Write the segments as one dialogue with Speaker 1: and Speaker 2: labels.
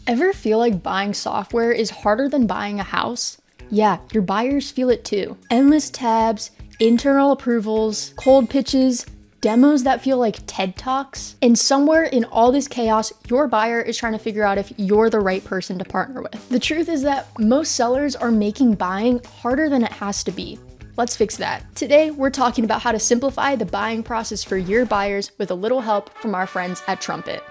Speaker 1: Ever feel like buying software is harder than buying a house? Yeah, your buyers feel it too. Endless tabs, internal approvals, cold pitches, demos that feel like TED Talks. And somewhere in all this chaos, your buyer is trying to figure out if you're the right person to partner with. The truth is that most sellers are making buying harder than it has to be. Let's fix that. Today, we're talking about how to simplify the buying process for your buyers with a little help from our friends at Trumpet.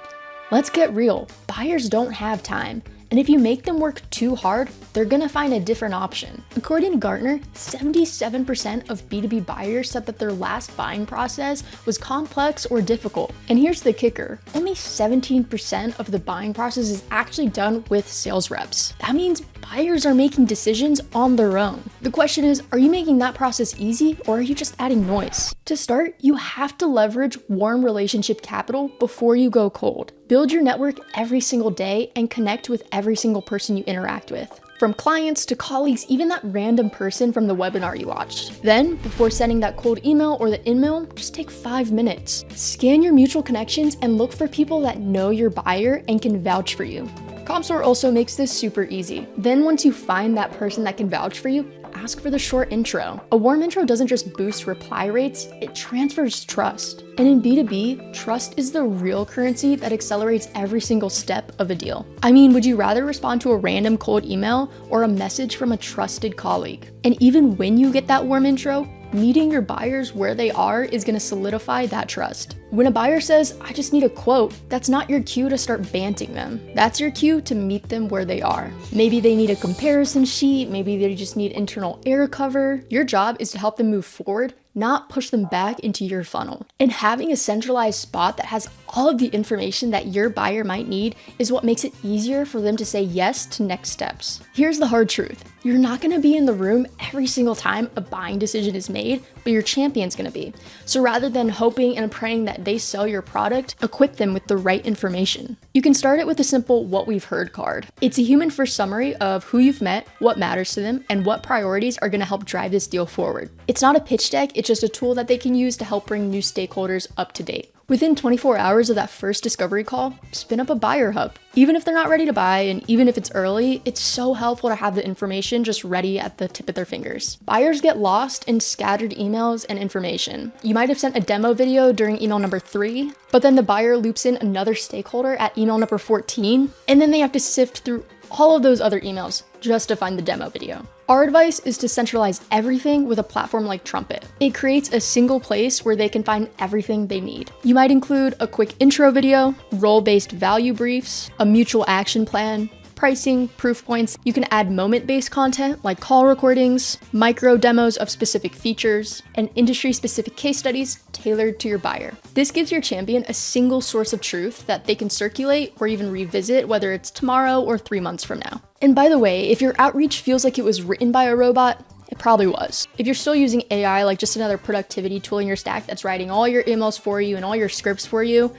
Speaker 1: Let's get real, buyers don't have time. And if you make them work too hard, they're gonna find a different option. According to Gartner, 77% of B2B buyers said that their last buying process was complex or difficult. And here's the kicker, only 17% of the buying process is actually done with sales reps. That means buyers are making decisions on their own. The question is, are you making that process easy or are you just adding noise? To start, you have to leverage warm relationship capital before you go cold. Build your network every single day and connect with every single person you interact with. From clients to colleagues, even that random person from the webinar you watched. Then, before sending that cold email or the in-mail, just take 5 minutes. Scan your mutual connections and look for people that know your buyer and can vouch for you. Commsor also makes this super easy. Then once you find that person that can vouch for you, ask for the short intro. A warm intro doesn't just boost reply rates, it transfers trust. And in B2B, trust is the real currency that accelerates every single step of a deal. I mean, would you rather respond to a random cold email or a message from a trusted colleague? And even when you get that warm intro, meeting your buyers where they are is going to solidify that trust. When a buyer says, I just need a quote, that's not your cue to start banting them. That's your cue to meet them where they are. Maybe they need a comparison sheet, maybe they just need internal air cover. Your job is to help them move forward, not push them back into your funnel. And having a centralized spot that has all of the information that your buyer might need is what makes it easier for them to say yes to next steps. Here's the hard truth. You're not gonna be in the room every single time a buying decision is made, but your champion's gonna be. So rather than hoping and praying that they sell your product, equip them with the right information. You can start it with a simple what we've heard card. It's a human first summary of who you've met, what matters to them, and what priorities are gonna help drive this deal forward. It's not a pitch deck, it's just a tool that they can use to help bring new stakeholders up to date. Within 24 hours of that first discovery call, spin up a buyer hub. Even if they're not ready to buy, and even if it's early, it's so helpful to have the information just ready at the tip of their fingers. Buyers get lost in scattered emails and information. You might have sent a demo video during email number 3, but then the buyer loops in another stakeholder at email number 14, and then they have to sift through all of those other emails just to find the demo video. Our advice is to centralize everything with a platform like Trumpet. It creates a single place where they can find everything they need. You might include a quick intro video, role-based value briefs, a mutual action plan, pricing, proof points. You can add moment-based content like call recordings, micro demos of specific features, and industry-specific case studies tailored to your buyer. This gives your champion a single source of truth that they can circulate or even revisit, whether it's tomorrow or 3 months from now. And by the way, if your outreach feels like it was written by a robot, it probably was. If you're still using AI like just another productivity tool in your stack that's writing all your emails for you and all your scripts for you,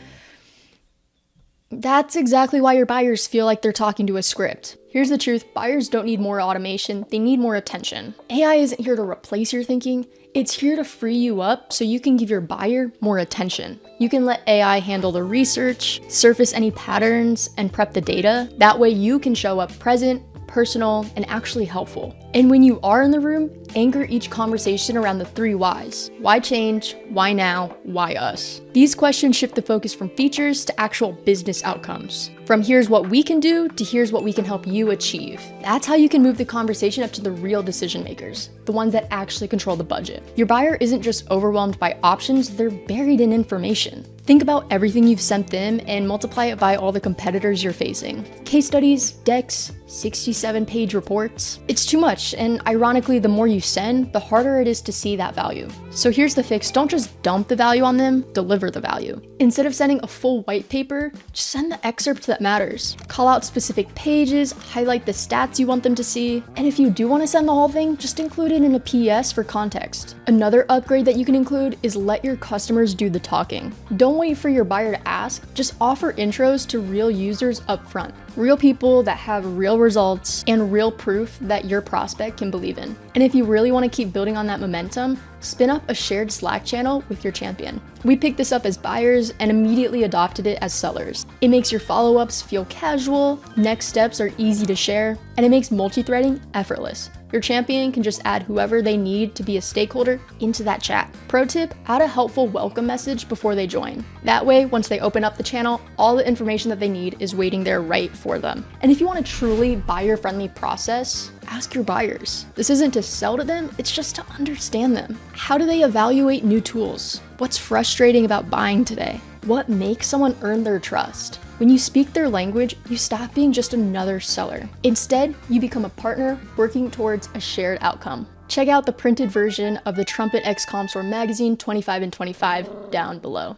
Speaker 1: that's exactly why your buyers feel like they're talking to a script. Here's the truth, buyers don't need more automation, they need more attention. AI isn't here to replace your thinking, it's here to free you up so you can give your buyer more attention. You can let AI handle the research, surface any patterns, and prep the data. That way you can show up present, personal, and actually helpful. And when you are in the room, anchor each conversation around the 3 whys. Why change? Why now? Why us? These questions shift the focus from features to actual business outcomes. From here's what we can do to here's what we can help you achieve. That's how you can move the conversation up to the real decision makers, the ones that actually control the budget. Your buyer isn't just overwhelmed by options, they're buried in information. Think about everything you've sent them and multiply it by all the competitors you're facing. Case studies, decks, 67-page reports. It's too much, and ironically, the more you send, the harder it is to see that value. So here's the fix, don't just dump the value on them, deliver the value. Instead of sending a full white paper, just send the excerpt that matters. Call out specific pages, highlight the stats you want them to see, and if you do want to send the whole thing, just include it in a PS for context. Another upgrade that you can include is let your customers do the talking. Don't Don't wait for your buyer to ask, just offer intros to real users up front. Real people that have real results and real proof that your prospect can believe in. And if you really want to keep building on that momentum, spin up a shared Slack channel with your champion. We picked this up as buyers and immediately adopted it as sellers. It makes your follow-ups feel casual, next steps are easy to share, and it makes multi-threading effortless. Your champion can just add whoever they need to be a stakeholder into that chat. Pro tip, add a helpful welcome message before they join. That way, once they open up the channel, all the information that they need is waiting there right for them. And if you want a truly buyer-friendly process, ask your buyers. This isn't to sell to them, it's just to understand them. How do they evaluate new tools? What's frustrating about buying today? What makes someone earn their trust? When you speak their language, you stop being just another seller. Instead, you become a partner working towards a shared outcome. Check out the printed version of the Trumpet x Commsor magazine 25 and 25 down below.